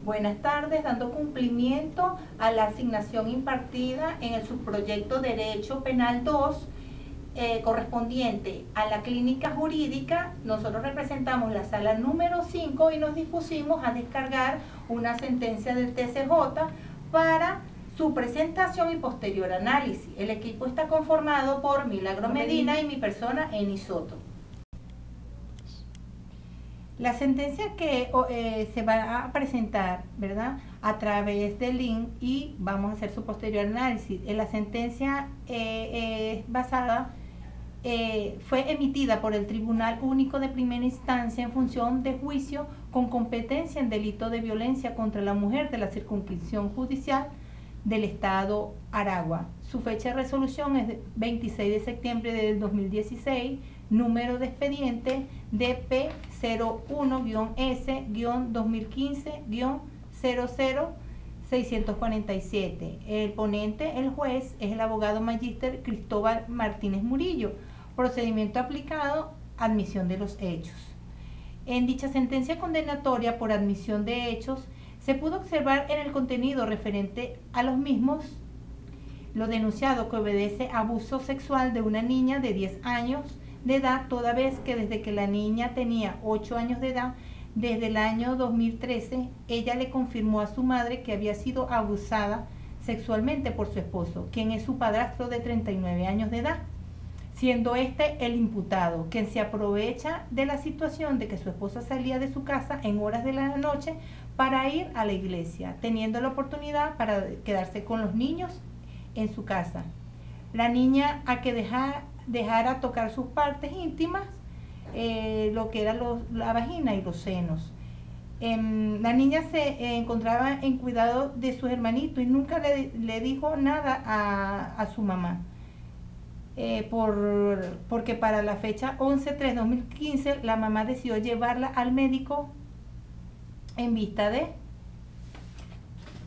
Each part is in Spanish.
Buenas tardes, dando cumplimiento a la asignación impartida en el subproyecto Derecho Penal 2, correspondiente a la clínica jurídica. Nosotros representamos la sala número 5 y nos dispusimos a descargar una sentencia del TCJ para su presentación y posterior análisis. El equipo está conformado por Milagro Medina y mi persona, Eni Soto. La sentencia que se va a presentar, ¿verdad?, a través del link, y vamos a hacer su posterior análisis. La sentencia fue emitida por el Tribunal Único de Primera Instancia en función de juicio con competencia en delito de violencia contra la mujer de la circunscripción judicial del Estado Aragua. Su fecha de resolución es 26 de septiembre del 2016, número de expediente DP01-S-2015-00647. El ponente, el juez, es el abogado magíster Cristóbal Martínez Murillo. Procedimiento aplicado: admisión de los hechos. En dicha sentencia condenatoria por admisión de hechos, se pudo observar en el contenido referente a los mismos lo denunciado, que obedece a abuso sexual de una niña de 10 años de edad, toda vez que desde que la niña tenía 8 años de edad, desde el año 2013, ella le confirmó a su madre que había sido abusada sexualmente por su esposo, quien es su padrastro de 39 años de edad, siendo este el imputado, quien se aprovecha de la situación de que su esposa salía de su casa en horas de la noche para ir a la iglesia, teniendo la oportunidad para quedarse con los niños en su casa. La niña, a que dejara tocar sus partes íntimas, lo que era la vagina y los senos. La niña se encontraba en cuidado de sus hermanitos y nunca le dijo nada a su mamá. Porque para la fecha 11/3/2015 la mamá decidió llevarla al médico en vista de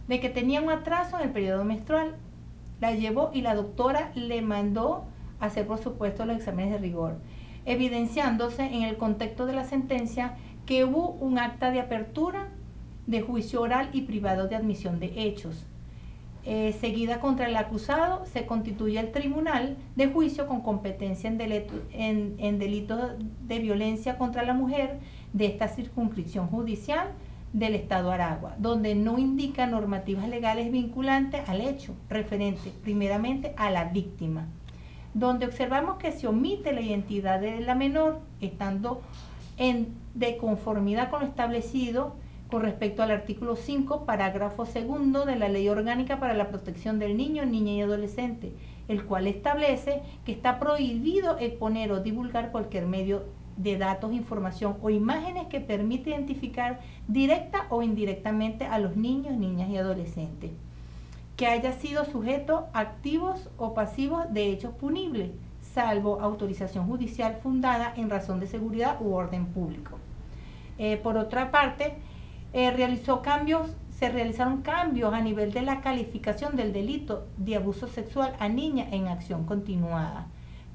que tenía un atraso en el periodo menstrual. La llevó y la doctora le mandó hacer, por supuesto, los exámenes de rigor, evidenciándose en el contexto de la sentencia que hubo un acta de apertura de juicio oral y privado de admisión de hechos. Seguida contra el acusado, se constituye el tribunal de juicio con competencia en delitos de violencia contra la mujer de esta circunscripción judicial del Estado Aragua, donde no indica normativas legales vinculantes al hecho, referente primeramente a la víctima, donde observamos que se omite la identidad de la menor, estando de conformidad con lo establecido con respecto al artículo 5, parágrafo 2 de la Ley Orgánica para la Protección del Niño, Niña y Adolescente, el cual establece que está prohibido exponer o divulgar cualquier medio de datos, información o imágenes que permite identificar directa o indirectamente a los niños, niñas y adolescentes, que haya sido sujeto activos o pasivos de hechos punibles, salvo autorización judicial fundada en razón de seguridad u orden público. Por otra parte, se realizaron cambios a nivel de la calificación del delito de abuso sexual a niña en acción continuada,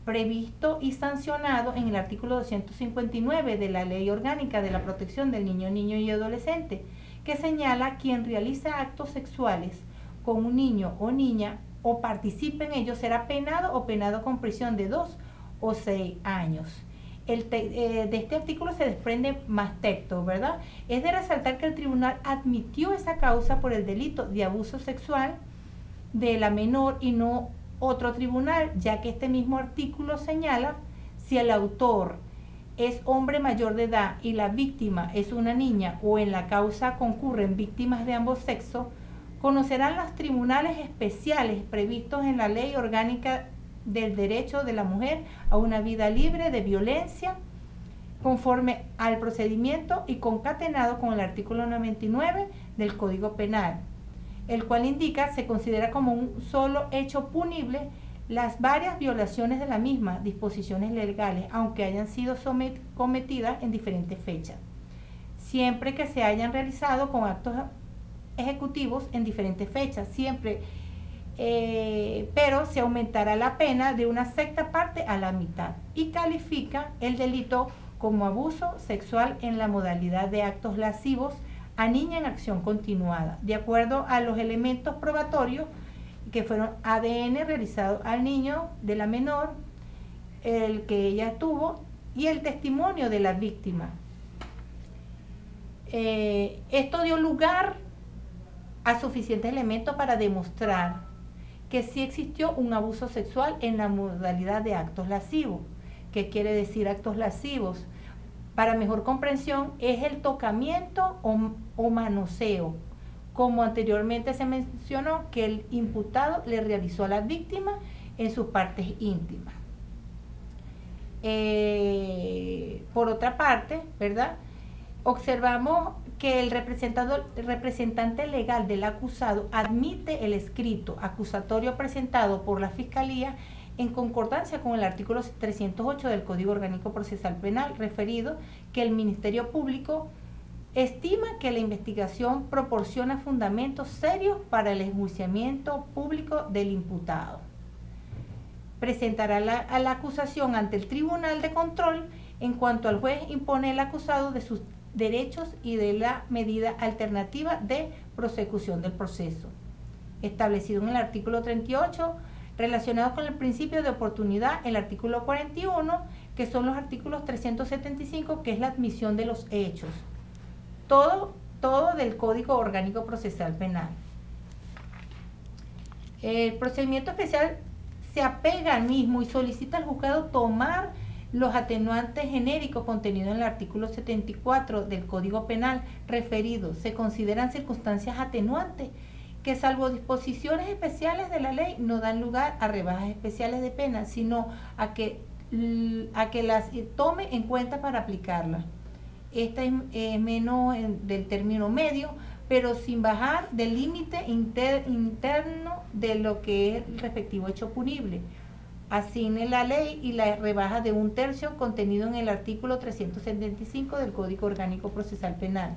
previsto y sancionado en el artículo 259 de la Ley Orgánica de la Protección del Niño, Niño y Adolescente, que señala: quien realiza actos sexuales con un niño o niña o participe en ellos será penado o penado con prisión de 2 o 6 años. De este artículo se desprende más texto, ¿verdad? Es de resaltar que el tribunal admitió esa causa por el delito de abuso sexual de la menor y no otro tribunal, ya que este mismo artículo señala: si el autor es hombre mayor de edad y la víctima es una niña, o en la causa concurren víctimas de ambos sexos, conocerán los tribunales especiales previstos en la Ley Orgánica del Derecho de la Mujer a una vida libre de violencia, conforme al procedimiento y concatenado con el artículo 99 del Código Penal, el cual indica: se considera como un solo hecho punible las varias violaciones de la misma disposiciones legales, aunque hayan sido cometidas en diferentes fechas, siempre que se hayan realizado con actos ejecutivos en diferentes fechas, pero se aumentará la pena de una sexta parte a la mitad, y califica el delito como abuso sexual en la modalidad de actos lascivos a niña en acción continuada, de acuerdo a los elementos probatorios que fueron ADN realizado al niño de la menor, el que ella tuvo y el testimonio de la víctima. Esto dio lugar a suficientes elementos para demostrar que sí existió un abuso sexual en la modalidad de actos lascivos. ¿Qué quiere decir actos lascivos? Para mejor comprensión, es el tocamiento o manoseo, como anteriormente se mencionó, que el imputado le realizó a la víctima en sus partes íntimas. Por otra parte, ¿verdad?, observamos que el representante legal del acusado admite el escrito acusatorio presentado por la Fiscalía en concordancia con el artículo 308 del Código Orgánico Procesal Penal, referido que el Ministerio Público estima que la investigación proporciona fundamentos serios para el enjuiciamiento público del imputado. Presentará a la acusación ante el Tribunal de Control en cuanto al juez impone al acusado de sus derechos y de la medida alternativa de prosecución del proceso, establecido en el artículo 38, relacionado con el principio de oportunidad, el artículo 41, que son los artículos 375, que es la admisión de los hechos. Todo del Código Orgánico Procesal Penal. El procedimiento especial se apega al mismo y solicita al juzgado tomar los atenuantes genéricos contenidos en el artículo 74 del Código Penal referido. Se consideran circunstancias atenuantes que, salvo disposiciones especiales de la ley, no dan lugar a rebajas especiales de pena, sino a que las tome en cuenta para aplicarlas. Esta es menos del término medio, pero sin bajar del límite interno de lo que es el respectivo hecho punible. Asigne la ley y la rebaja de 1/3 contenido en el artículo 375 del Código Orgánico Procesal Penal.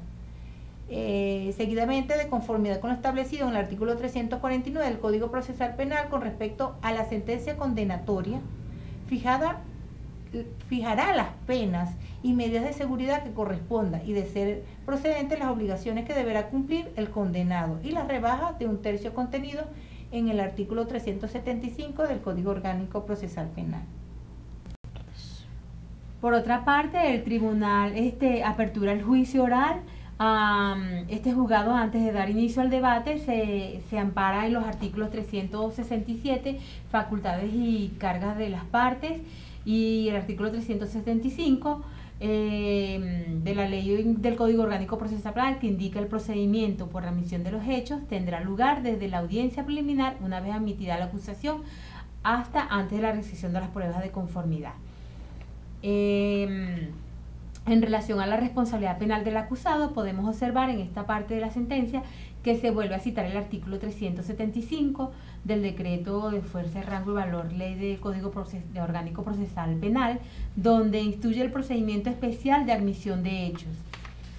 Seguidamente, de conformidad con lo establecido en el artículo 349 del Código Procesal Penal con respecto a la sentencia condenatoria, fijará las penas y medidas de seguridad que correspondan y, de ser procedentes, las obligaciones que deberá cumplir el condenado y las rebajas de 1/3 contenido en el artículo 375 del Código Orgánico Procesal Penal. Por otra parte, el tribunal apertura el juicio oral. Este juzgado, antes de dar inicio al debate, se ampara en los artículos 367, facultades y cargas de las partes, y el artículo 375 de la ley del Código Orgánico Procesal Penal, que indica el procedimiento por la admisión de los hechos tendrá lugar desde la audiencia preliminar, una vez admitida la acusación, hasta antes de la recepción de las pruebas de conformidad. En relación a la responsabilidad penal del acusado, podemos observar en esta parte de la sentencia que se vuelve a citar el artículo 375 del decreto de fuerza, rango y valor, ley del Código Orgánico Procesal Penal, donde instituye el procedimiento especial de admisión de hechos,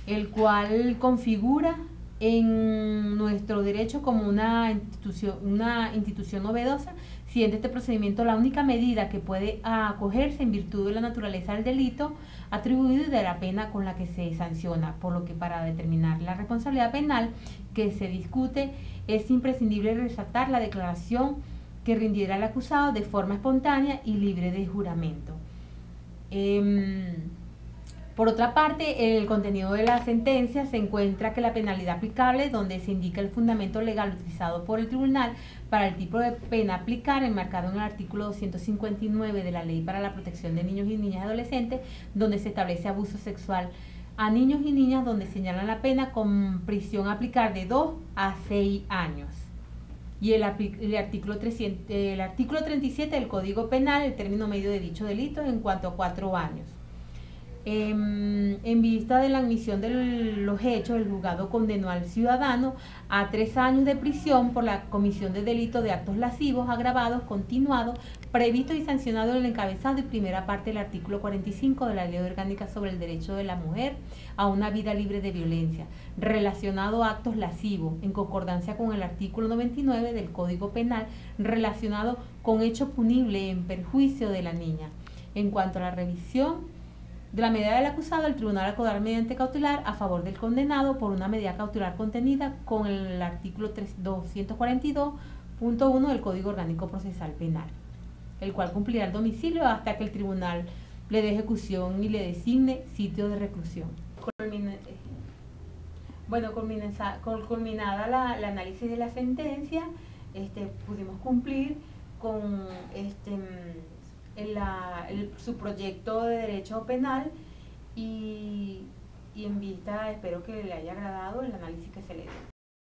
el cual configura en nuestro derecho como una institución novedosa, siendo este procedimiento la única medida que puede acogerse en virtud de la naturaleza del delito atribuido y de la pena con la que se sanciona, por lo que para determinar la responsabilidad penal que se discute es imprescindible resaltar la declaración que rindiera el acusado de forma espontánea y libre de juramento. Por otra parte, el contenido de la sentencia se encuentra que la penalidad aplicable, donde se indica el fundamento legal utilizado por el tribunal para el tipo de pena a aplicar, enmarcado en el artículo 259 de la Ley para la Protección de Niños y Niñas y Adolescentes, donde se establece abuso sexual a niños y niñas, donde señalan la pena con prisión a aplicar de 2 a 6 años. Y el artículo 37 del Código Penal, el término medio de dicho delito en cuanto a 4 años. En vista de la admisión de los hechos, el juzgado condenó al ciudadano a 3 años de prisión por la comisión de delito de actos lascivos agravados, continuados, previsto y sancionado en el encabezado y primera parte del artículo 45 de la Ley Orgánica sobre el Derecho de la Mujer a una vida libre de violencia, relacionado a actos lascivos, en concordancia con el artículo 99 del Código Penal, relacionado con hecho punible en perjuicio de la niña. En cuanto a la revisión De la medida del acusado, el tribunal acordará mediante cautelar a favor del condenado por una medida cautelar contenida con el artículo 242.1 del Código Orgánico Procesal Penal, el cual cumplirá el domicilio hasta que el tribunal le dé ejecución y le designe sitio de reclusión. Culminada el análisis de la sentencia, pudimos cumplir con su proyecto de derecho penal y en vista, espero que le haya agradado el análisis que se le dio.